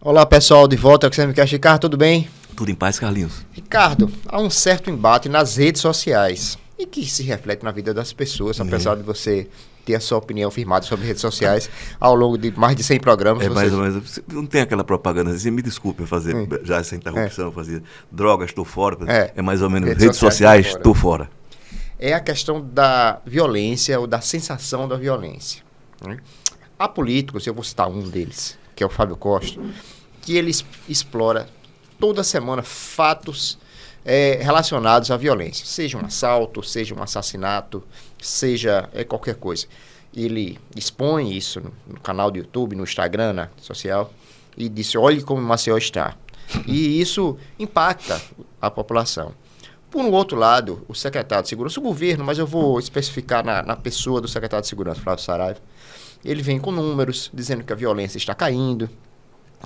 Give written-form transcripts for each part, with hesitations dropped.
Olá pessoal, de volta ao XMCast. Ricardo, tudo bem? Tudo em paz, Carlinhos? Ricardo, há um certo embate nas redes sociais e que se reflete na vida das pessoas, apesar de você ter a sua opinião firmada sobre redes sociais ao longo de mais de 100 programas. Mais ou menos, não tem aquela propaganda assim, me desculpe eu fazer já essa interrupção, fazer drogas, estou fora, é mais ou menos redes sociais, estou fora. É a questão da violência ou da sensação da violência. Há políticos, eu vou citar um deles, que é o Fábio Costa, que ele explora toda semana fatos relacionados à violência, seja um assalto, seja um assassinato, seja qualquer coisa. Ele expõe isso no canal do YouTube, no Instagram, na social, e disse, olhe como Maceió está. E isso impacta a população. Por um outro lado, o secretário de Segurança, o governo, mas eu vou especificar na pessoa do secretário de Segurança, Flávio Saraiva, ele vem com números, dizendo que a violência está caindo,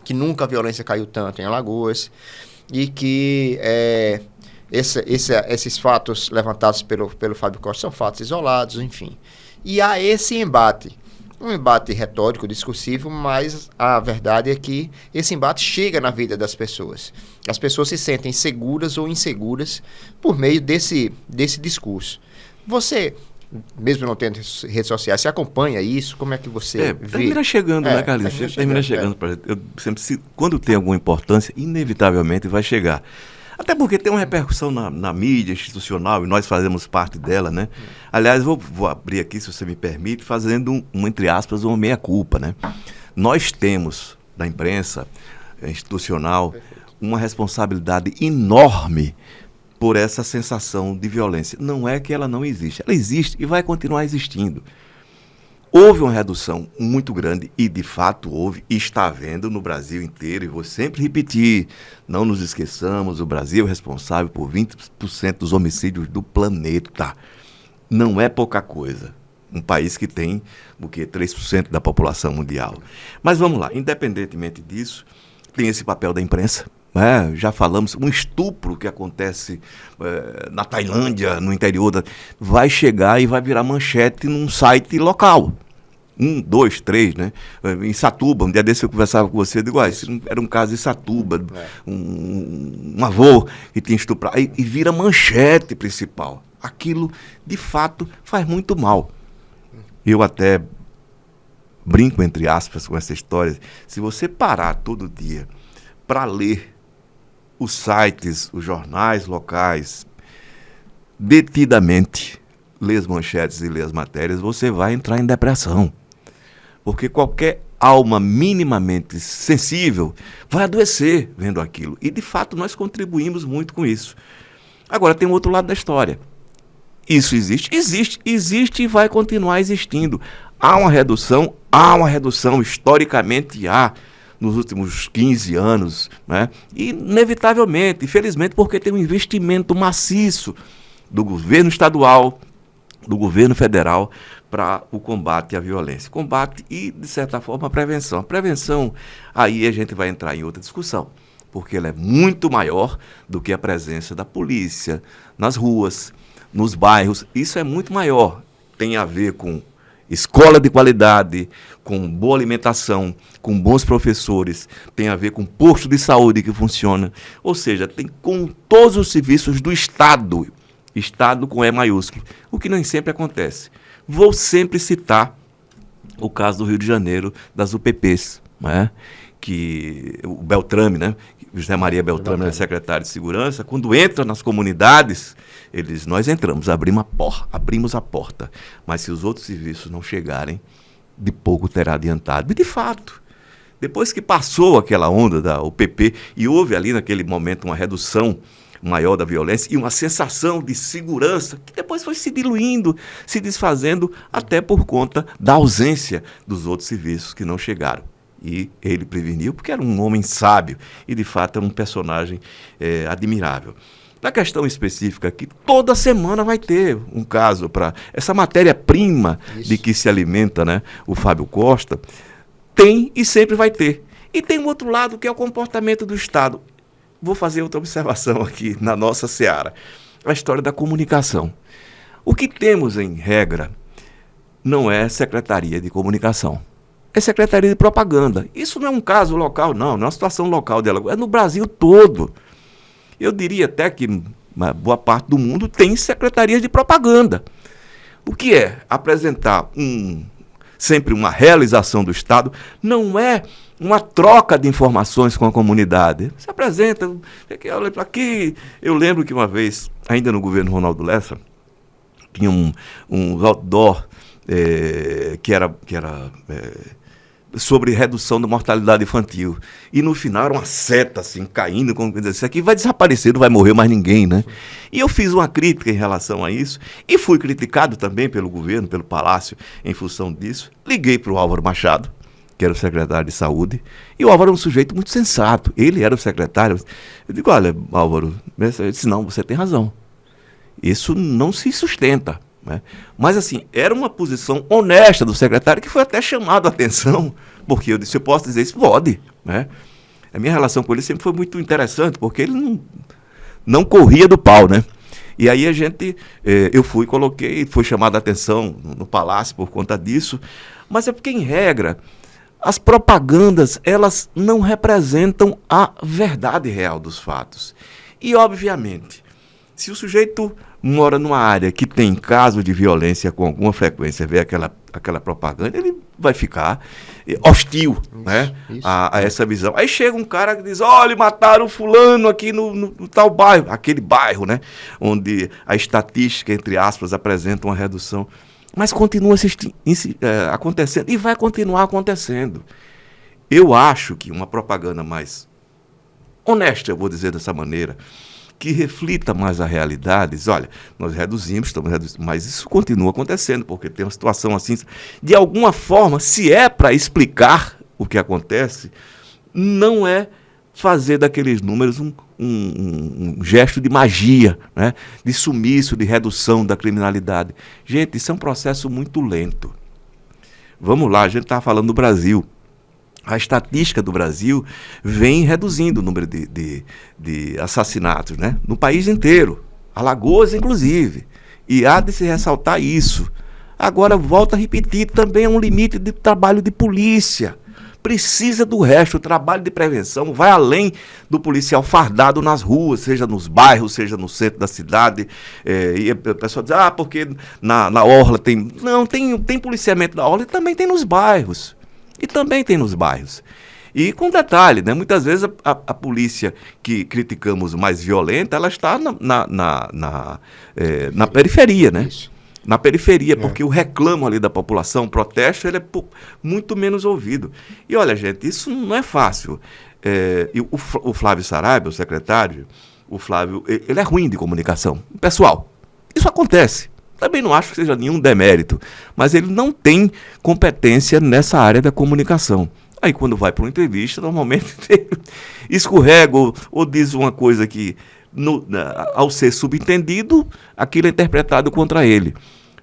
que nunca a violência caiu tanto em Alagoas, e que esses fatos levantados pelo Fábio Costa são fatos isolados, enfim. E há esse embate, um embate retórico, discursivo, mas a verdade é que esse embate chega na vida das pessoas. As pessoas se sentem seguras ou inseguras por meio desse discurso. Você, mesmo não tendo redes sociais, você acompanha isso? Como é que você vê? Termina chegando, né, Carlinhos? Termina chegando. Eu sempre, quando tem alguma importância, inevitavelmente vai chegar. Até porque tem uma repercussão na mídia institucional, e nós fazemos parte dela, né? Aliás, vou abrir aqui, se você me permite, fazendo entre aspas, uma meia-culpa, né? Nós temos, da imprensa institucional, uma responsabilidade enorme por essa sensação de violência. Não é que ela não existe, ela existe e vai continuar existindo. Houve uma redução muito grande e, de fato, houve e está havendo no Brasil inteiro. E vou sempre repetir, não nos esqueçamos, o Brasil é responsável por 20% dos homicídios do planeta. Não é pouca coisa. Um país que tem, 3% da população mundial. Mas vamos lá, independentemente disso, tem esse papel da imprensa. Já falamos, um estupro que acontece na Tailândia, no interior, vai chegar e vai virar manchete num site local. 1, 2, 3, né? Em Satuba, um dia desse eu conversava com você, eu digo, era um caso em Satuba, um avô que tinha estuprado, e vira manchete principal. Aquilo, de fato, faz muito mal. Eu até brinco, entre aspas, com essa história. Se você parar todo dia para ler os sites, os jornais locais, detidamente, ler as manchetes e ler as matérias, você vai entrar em depressão. Porque qualquer alma minimamente sensível vai adoecer vendo aquilo. E, de fato, nós contribuímos muito com isso. Agora, tem um outro lado da história. Isso existe? Existe e vai continuar existindo. Há uma redução, historicamente há, nos últimos 15 anos, né? E, inevitavelmente, infelizmente, porque tem um investimento maciço do governo estadual, do governo federal, para o combate à violência. Combate e, de certa forma, a prevenção. A prevenção, aí a gente vai entrar em outra discussão, porque ela é muito maior do que a presença da polícia nas ruas, nos bairros. Isso é muito maior. Tem a ver com escola de qualidade, com boa alimentação, com bons professores, tem a ver com posto de saúde que funciona, ou seja, tem com todos os serviços do Estado, Estado com E maiúsculo, o que nem sempre acontece. Vou sempre citar o caso do Rio de Janeiro, das UPPs, né? Que o Beltrame, né? José Maria Beltrame é secretário de Segurança, quando entra nas comunidades, nós entramos, abrimos a porta, mas se os outros serviços não chegarem, de pouco terá adiantado. E, de fato, depois que passou aquela onda da UPP, e houve ali naquele momento uma redução maior da violência e uma sensação de segurança, que depois foi se diluindo, se desfazendo, até por conta da ausência dos outros serviços que não chegaram. E ele preveniu, porque era um homem sábio e, de fato, era um personagem admirável. Na questão específica aqui, toda semana vai ter um caso para essa matéria-prima de que se alimenta, né, o Fábio Costa, tem e sempre vai ter. E tem um outro lado, que é o comportamento do Estado. Vou fazer outra observação aqui na nossa seara. A história da comunicação. O que temos, em regra, não é Secretaria de Comunicação. é Secretaria de Propaganda. Isso não é um caso local, não é uma situação local dela, é no Brasil todo. Eu diria até que uma boa parte do mundo tem secretarias de propaganda. O que é apresentar sempre uma realização do Estado, não é uma troca de informações com a comunidade. Você apresenta, aqui, eu lembro que uma vez, ainda no governo Ronaldo Lessa, tinha um outdoor que era sobre redução da mortalidade infantil. E no final era uma seta assim, caindo, como dizer, isso aqui vai desaparecer, não vai morrer mais ninguém, né? E eu fiz uma crítica em relação a isso, e fui criticado também pelo governo, pelo Palácio, em função disso. Liguei para o Álvaro Machado, que era o secretário de Saúde, e o Álvaro era um sujeito muito sensato. Ele era o secretário. Eu digo, olha, Álvaro, eu disse, não, você tem razão. Isso não se sustenta. Né? Mas, assim, era uma posição honesta do secretário, que foi até chamado a atenção, porque eu disse, eu posso dizer isso? Pode. Né? A minha relação com ele sempre foi muito interessante, porque ele não corria do pau, né? E aí eu coloquei, foi chamado a atenção no Palácio por conta disso, mas é porque, em regra, as propagandas, elas não representam a verdade real dos fatos. E, obviamente, se o sujeito mora numa área que tem caso de violência com alguma frequência, vê aquela propaganda, ele vai ficar hostil, isso, né, a essa visão. Aí chega um cara que diz, olha, mataram fulano aqui no tal bairro, aquele bairro, né, onde a estatística, entre aspas, apresenta uma redução. Mas continua acontecendo e vai continuar acontecendo. Eu acho que uma propaganda mais honesta, eu vou dizer dessa maneira, que reflita mais a realidade, diz, olha, nós estamos reduzindo, mas isso continua acontecendo, porque tem uma situação assim, de alguma forma, se é para explicar o que acontece, não é fazer daqueles números um gesto de magia, né? De sumiço, de redução da criminalidade. Gente, isso é um processo muito lento. Vamos lá, a gente está falando do Brasil. A estatística do Brasil vem reduzindo o número de assassinatos, né? No país inteiro, Alagoas inclusive, e há de se ressaltar isso. Agora, volto a repetir, também é um limite de trabalho de polícia. Precisa do resto, o trabalho de prevenção vai além do policial fardado nas ruas, seja nos bairros, seja no centro da cidade. E a pessoa diz, porque na orla tem... Não, tem policiamento na orla e também tem nos bairros. E com detalhe, né, muitas vezes a polícia que criticamos mais violenta, ela está na periferia, né? Isso. Na periferia, porque o reclamo ali da população, o protesto, ele é muito menos ouvido. E olha, gente, isso não é fácil. O Flávio Saraiva, o secretário, ele é ruim de comunicação. Pessoal, isso acontece. Também não acho que seja nenhum demérito, mas ele não tem competência nessa área da comunicação. Aí quando vai para uma entrevista, normalmente escorrega ou diz uma coisa que, ao ser subentendido, aquilo é interpretado contra ele.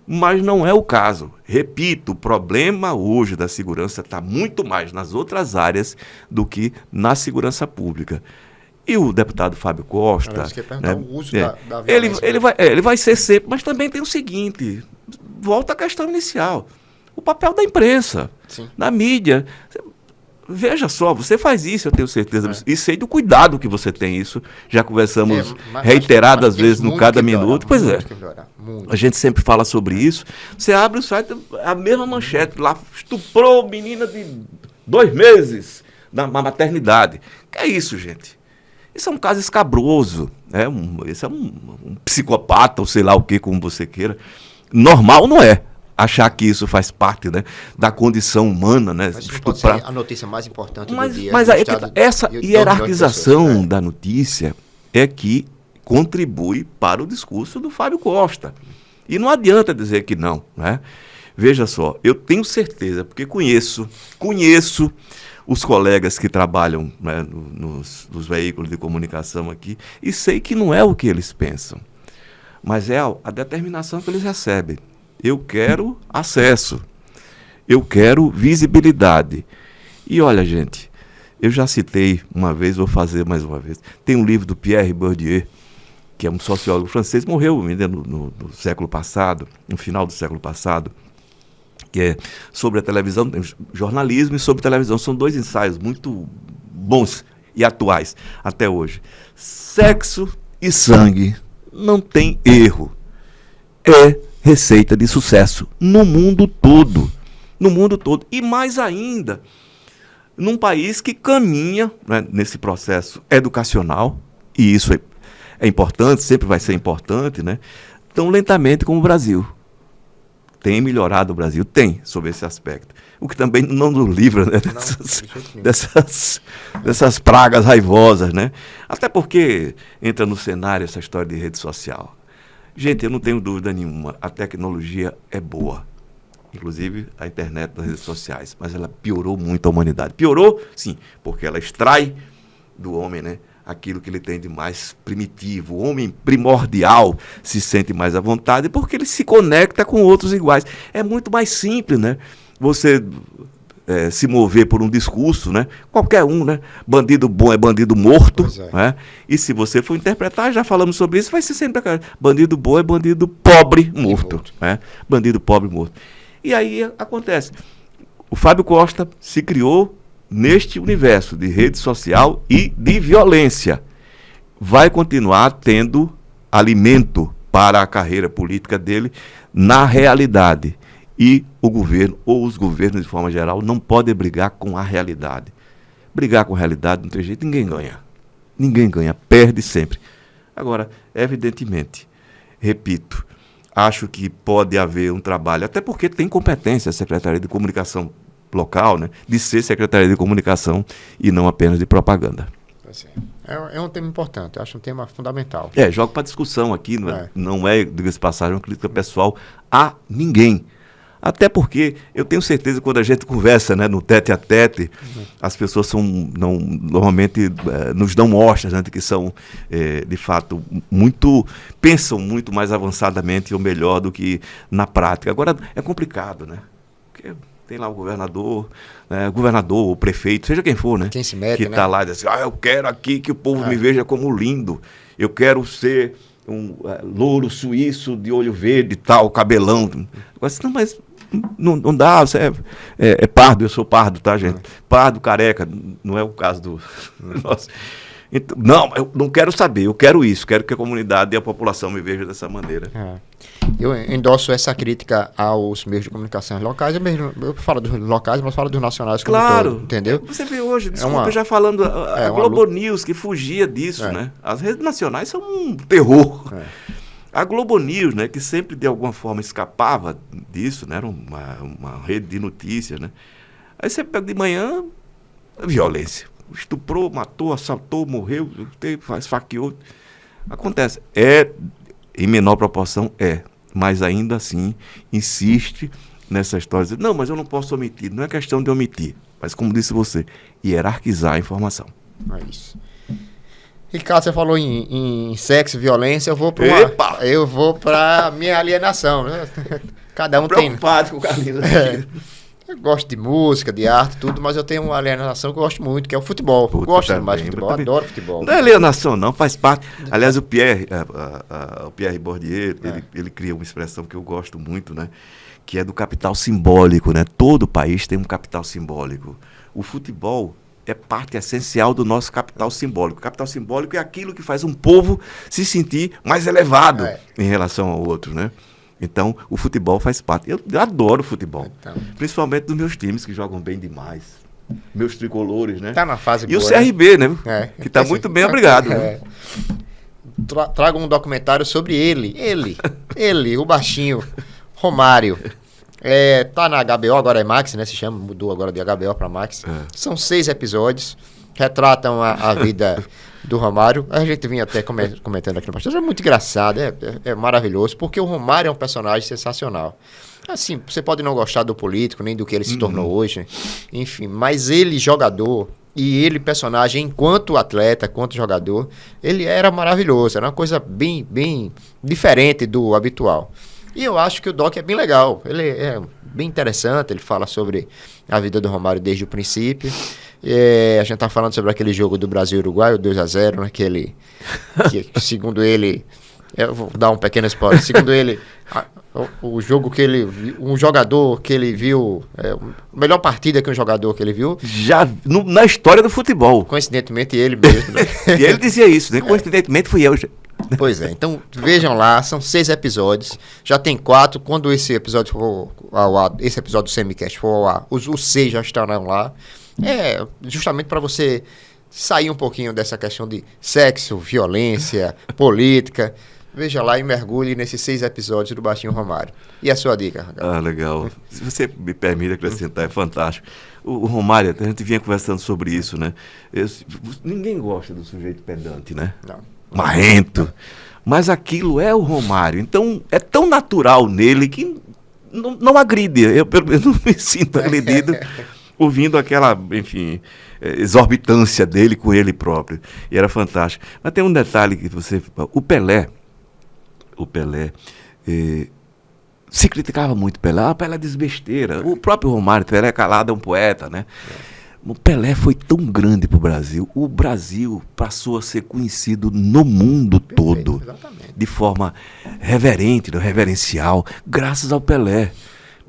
Mas não é o caso. Repito, o problema hoje da segurança está muito mais nas outras áreas do que na segurança pública. E o deputado Fábio Costa, né, o uso da violência, ele vai ser sempre, mas também tem o seguinte, volta à questão inicial, o papel da imprensa, da mídia. Veja só, você faz isso, eu tenho certeza, e sei do cuidado que você tem isso, já conversamos reiteradas vezes no Cada Minuto, pois é, a gente sempre fala sobre isso, você abre o site, a mesma manchete lá, estuprou menina de 2 meses na maternidade. Que é isso, gente? Isso é um caso escabroso, né? Esse é um psicopata, ou sei lá o que, como você queira. Normal não é achar que isso faz parte, né, da condição humana, né? Mas isso pode ser a notícia mais importante do dia. Mas essa hierarquização da notícia é que contribui para o discurso do Fábio Costa. E não adianta dizer que não, né? Veja só, eu tenho certeza, porque conheço os colegas que trabalham, né, nos veículos de comunicação aqui, e sei que não é o que eles pensam, mas é a determinação que eles recebem. Eu quero acesso, eu quero visibilidade. E olha, gente, eu já citei uma vez, vou fazer mais uma vez. Tem um livro do Pierre Bourdieu, que é um sociólogo francês, morreu ainda no século passado, no final do século passado. que é sobre a televisão, jornalismo e sobre televisão. São 2 ensaios muito bons e atuais até hoje. Sexo e sangue não tem erro. É receita de sucesso no mundo todo. No mundo todo. E mais ainda, num país que caminha, né, nesse processo educacional, e isso é importante, sempre vai ser importante, né, tão lentamente como o Brasil. Tem melhorado o Brasil? Tem, sobre esse aspecto. O que também não nos livra, né, dessas pragas raivosas, né? Até porque entra no cenário essa história de rede social. Gente, eu não tenho dúvida nenhuma, a tecnologia é boa. Inclusive a internet, das redes sociais. Mas ela piorou muito a humanidade. Piorou, sim, porque ela extrai do homem, né, aquilo que ele tem de mais primitivo. O homem primordial se sente mais à vontade porque ele se conecta com outros iguais. É muito mais simples, né? Você se mover por um discurso, né? Qualquer um, né? Bandido bom é bandido morto. Né? E se você for interpretar, já falamos sobre isso, vai ser sempre bandido bom é bandido pobre morto. Né? Bandido pobre morto. E aí acontece. O Fábio Costa se criou neste universo de rede social e de violência. Vai continuar tendo alimento para a carreira política dele na realidade. E o governo, ou os governos de forma geral, não podem brigar com a realidade. Brigar com a realidade não tem jeito, ninguém ganha. Ninguém ganha, perde sempre. Agora, evidentemente, repito, acho que pode haver um trabalho, até porque tem competência a Secretaria de Comunicação local, né, de ser Secretaria de Comunicação e não apenas de propaganda. É um tema importante, eu acho um tema fundamental. Jogo para discussão aqui, não é, diga-se passagem, uma crítica pessoal a ninguém. Até porque eu tenho certeza que quando a gente conversa, né, no tete a tete, as pessoas normalmente nos dão mostras, né, de que são, de fato, pensam muito mais avançadamente ou melhor do que na prática. Agora, é complicado, né? Porque tem lá o governador, o prefeito, seja quem for, né? Quem se mete, que está lá e diz assim, eu quero aqui que o povo me veja como lindo, eu quero ser um louro suíço de olho verde e tal, cabelão. Não, mas não dá, você é pardo, eu sou pardo, tá, gente? Pardo, careca, não é o caso do... Nossa. Então, não, eu não quero saber, eu quero isso, quero que a comunidade e a população me vejam dessa maneira. Eu endosso essa crítica aos meios de comunicação locais, eu falo dos locais, mas falo dos nacionais como claro, todo, entendeu? Você vê hoje, desculpa, já falando, a Globo News que fugia disso, né? As redes nacionais são um terror. A Globo News, né, que sempre de alguma forma escapava disso, né, era uma rede de notícias, né? Aí você pega de manhã, violência. Estuprou, matou, assaltou, morreu, esfaqueou. Acontece. Em menor proporção, mas ainda assim insiste nessa história. Não, mas eu não posso omitir. Não é questão de omitir, mas como disse você, hierarquizar a informação. É isso. Ricardo, você falou em sexo e violência, eu vou para minha alienação, né? Cada um tem... Preocupado com o Carlinhos. Eu gosto de música, de arte, tudo, mas eu tenho uma alienação que eu gosto muito, que é o futebol. Eu gosto mais de futebol, adoro futebol. Não é alienação, não, faz parte. Aliás, o Pierre Bourdieu, ele cria uma expressão que eu gosto muito, né? Que é do capital simbólico, né? Todo país tem um capital simbólico. O futebol é parte essencial do nosso capital simbólico. O capital simbólico é aquilo que faz um povo se sentir mais elevado em relação ao outro, né? Então, o futebol faz parte. Eu adoro futebol. Principalmente dos meus times, que jogam bem demais. Meus tricolores, né? Tá na fase boa. E o CRB, né? Que tá muito bem, obrigado. Trago um documentário sobre ele, o baixinho, Romário. Tá na HBO, agora é Max, né? Se chama, mudou agora de HBO para Max. São 6 episódios, retratam a vida do Romário. A gente vinha até comentando aqui no pastor, é muito engraçado, é maravilhoso, porque o Romário é um personagem sensacional. Assim, você pode não gostar do político, nem do que ele se tornou hoje, enfim, mas ele, jogador, e ele, personagem, enquanto atleta, enquanto jogador, ele era maravilhoso, era uma coisa bem, bem diferente do habitual. E eu acho que o doc é bem legal, ele é bem interessante, ele fala sobre a vida do Romário desde o princípio. A gente tá falando sobre aquele jogo do Brasil e Uruguai, o 2-0, né, que segundo ele, Eu vou dar um pequeno spoiler. Segundo ele, o jogo que ele viu, um jogador que ele viu, a melhor partida que um jogador que ele viu. Já na história do futebol. Coincidentemente, ele mesmo. Né? E ele dizia isso, né? Coincidentemente fui eu. Pois é, então vejam lá, são 6 episódios, já tem 4, quando esse episódio for ao ar, esse episódio do Semicast for ao ar, os 6 já estarão lá, justamente para você sair um pouquinho dessa questão de sexo, violência, política, veja lá e mergulhe nesses 6 episódios do Baixinho Romário. E a sua dica, Raquel? Ah, legal. Se você me permite acrescentar, é fantástico. O Romário, a gente vinha conversando sobre isso, né? Ninguém gosta do sujeito pedante, né? Não. Marrento, mas aquilo é o Romário, então é tão natural nele que não agride, eu pelo menos não me sinto agredido ouvindo aquela, enfim, exorbitância dele com ele próprio, e era fantástico. Mas tem um detalhe que o Pelé, se criticava muito Pelé, Pelé é desbesteira, o próprio Romário, Pelé calado é um poeta, né? O Pelé foi tão grande para o Brasil passou a ser conhecido no mundo todo, de forma reverente, reverencial, graças ao Pelé.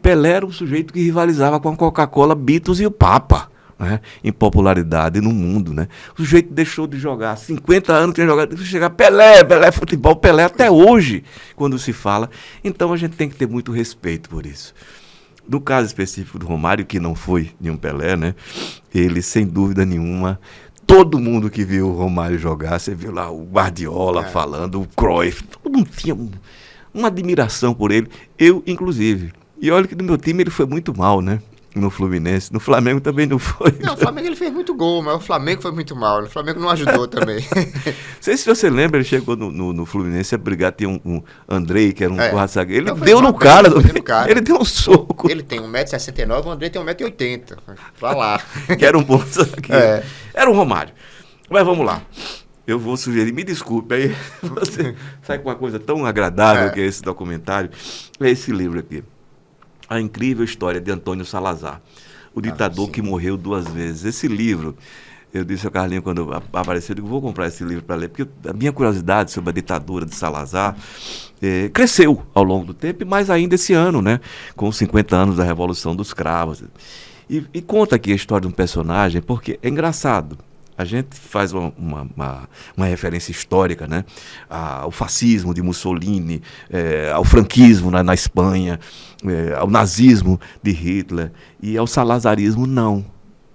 Pelé era um sujeito que rivalizava com a Coca-Cola, Beatles e o Papa, né, em popularidade no mundo. Né? O sujeito deixou de jogar, 50 anos tinha jogado, chegar Pelé futebol, Pelé até hoje, quando se fala. Então a gente tem que ter muito respeito por isso. No caso específico do Romário, que não foi nenhum Pelé, né? Ele, sem dúvida nenhuma, todo mundo que viu o Romário jogar, você viu lá o Guardiola falando, o Cruyff, todo mundo tinha uma admiração por ele, eu inclusive. E olha que no meu time ele foi muito mal, né? No Fluminense, no Flamengo também não foi. Não, o Flamengo ele fez muito gol, mas o Flamengo foi muito mal, o Flamengo não ajudou também. Não sei se você lembra, ele chegou no Fluminense a brigar, tinha um Andrei, que era um zagueiro, ele deu no cara, ele deu um soco. Ele tem 1,69m, o Andrei tem 1,80m, pra lá. Que era um bom zagueiro. Era um Romário. Mas vamos lá. Eu vou sugerir, me desculpe, aí você sai com uma coisa tão agradável que é esse documentário, é esse livro aqui. A Incrível História de Antônio Salazar, o ditador que morreu 2 vezes. Esse livro, eu disse ao Carlinhos quando apareceu, eu digo, vou comprar esse livro para ler, porque a minha curiosidade sobre a ditadura de Salazar cresceu ao longo do tempo, mas ainda esse ano, né, com os 50 anos da Revolução dos Cravos. E conta aqui a história de um personagem, porque é engraçado. A gente faz uma referência histórica, né, ao fascismo de Mussolini, ao franquismo na Espanha, ao nazismo de Hitler, e ao salazarismo não.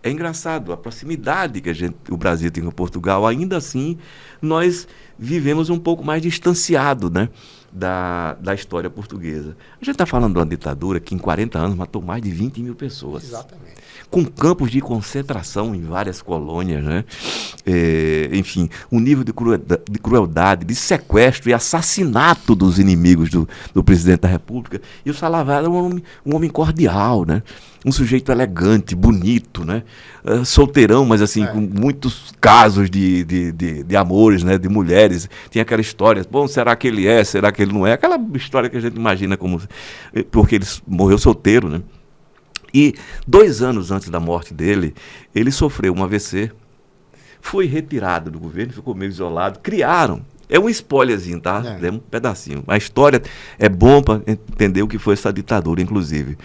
É engraçado, a proximidade que o Brasil tem com Portugal, ainda assim, nós vivemos um pouco mais distanciado, né, da história portuguesa. A gente está falando de uma ditadura que em 40 anos matou mais de 20 mil pessoas. Exatamente. Com campos de concentração em várias colônias, né? Enfim, um nível de crueldade, de sequestro e assassinato dos inimigos do presidente da República. E o Salazar era um homem cordial, né? Um sujeito elegante, bonito, né? Solteirão, mas assim, com muitos casos de amores, né? De mulheres. Tinha aquela história, bom, será que ele é, será que ele não é? Aquela história que a gente imagina como... Porque ele morreu solteiro, né? E 2 anos antes da morte dele, ele sofreu um AVC, foi retirado do governo, ficou meio isolado, criaram, é um spoilerzinho, tá? É um pedacinho. A história é bom para entender o que foi essa ditadura, inclusive.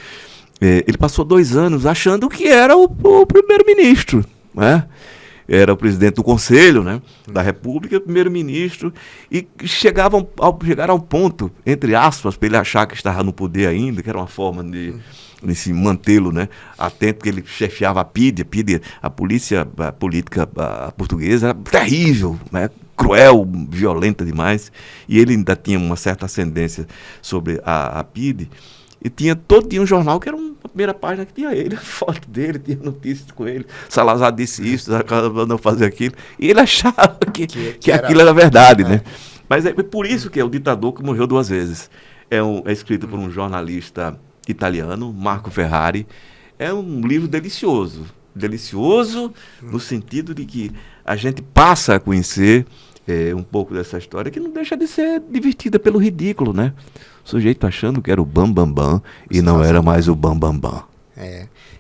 Ele passou 2 anos achando que era o primeiro-ministro, né? Era o presidente do Conselho, né, da República, primeiro-ministro, e chegaram ao ponto, entre aspas, para ele achar que estava no poder ainda, que era uma forma de se mantê-lo, né, atento, que ele chefiava a PIDE, a polícia política portuguesa, era terrível, né, cruel, violenta demais, e ele ainda tinha uma certa ascendência sobre a PIDE. E tinha um jornal que era uma primeira página que tinha ele, a foto dele, tinha notícias com ele. Salazar disse isso, não fazer aquilo. E ele achava que aquilo era verdade, né? Mas é por isso que é o ditador que morreu 2 vezes. É escrito por um jornalista italiano, Marco Ferrari. É um livro delicioso. Delicioso no sentido de que a gente passa a conhecer um pouco dessa história, que não deixa de ser divertida pelo ridículo, né? O sujeito achando que era o Bam Bam Bam e não era mais o Bam Bam Bam.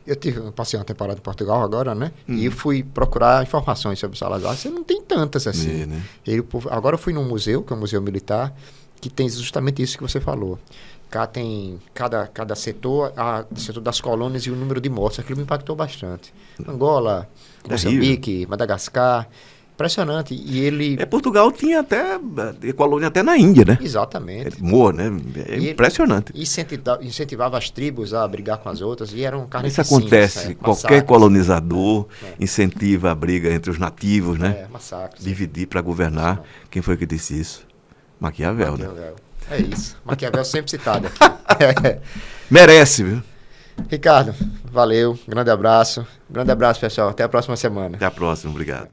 Eu passei uma temporada em Portugal agora, né? E eu fui procurar informações sobre o Salazar. Você não tem tantas assim. Né? Agora eu fui num museu, que é o Museu Militar, que tem justamente isso que você falou. Cá tem cada setor, setor das colônias e o número de mortes. Aquilo me impactou bastante. Angola, Moçambique, Madagascar. Impressionante. E ele... Portugal tinha até colônia até na Índia, né? Exatamente. Moa, né? Impressionante. Incentivava as tribos a brigar com as outras e eram Isso acontece. Qualquer colonizador incentiva a briga entre os nativos, né? Massacres. Dividir para governar. Quem foi que disse isso? Maquiavel, né? É isso. Maquiavel sempre citado. Merece, viu? Ricardo, valeu. Grande abraço. Grande abraço, pessoal. Até a próxima semana. Até a próxima. Obrigado.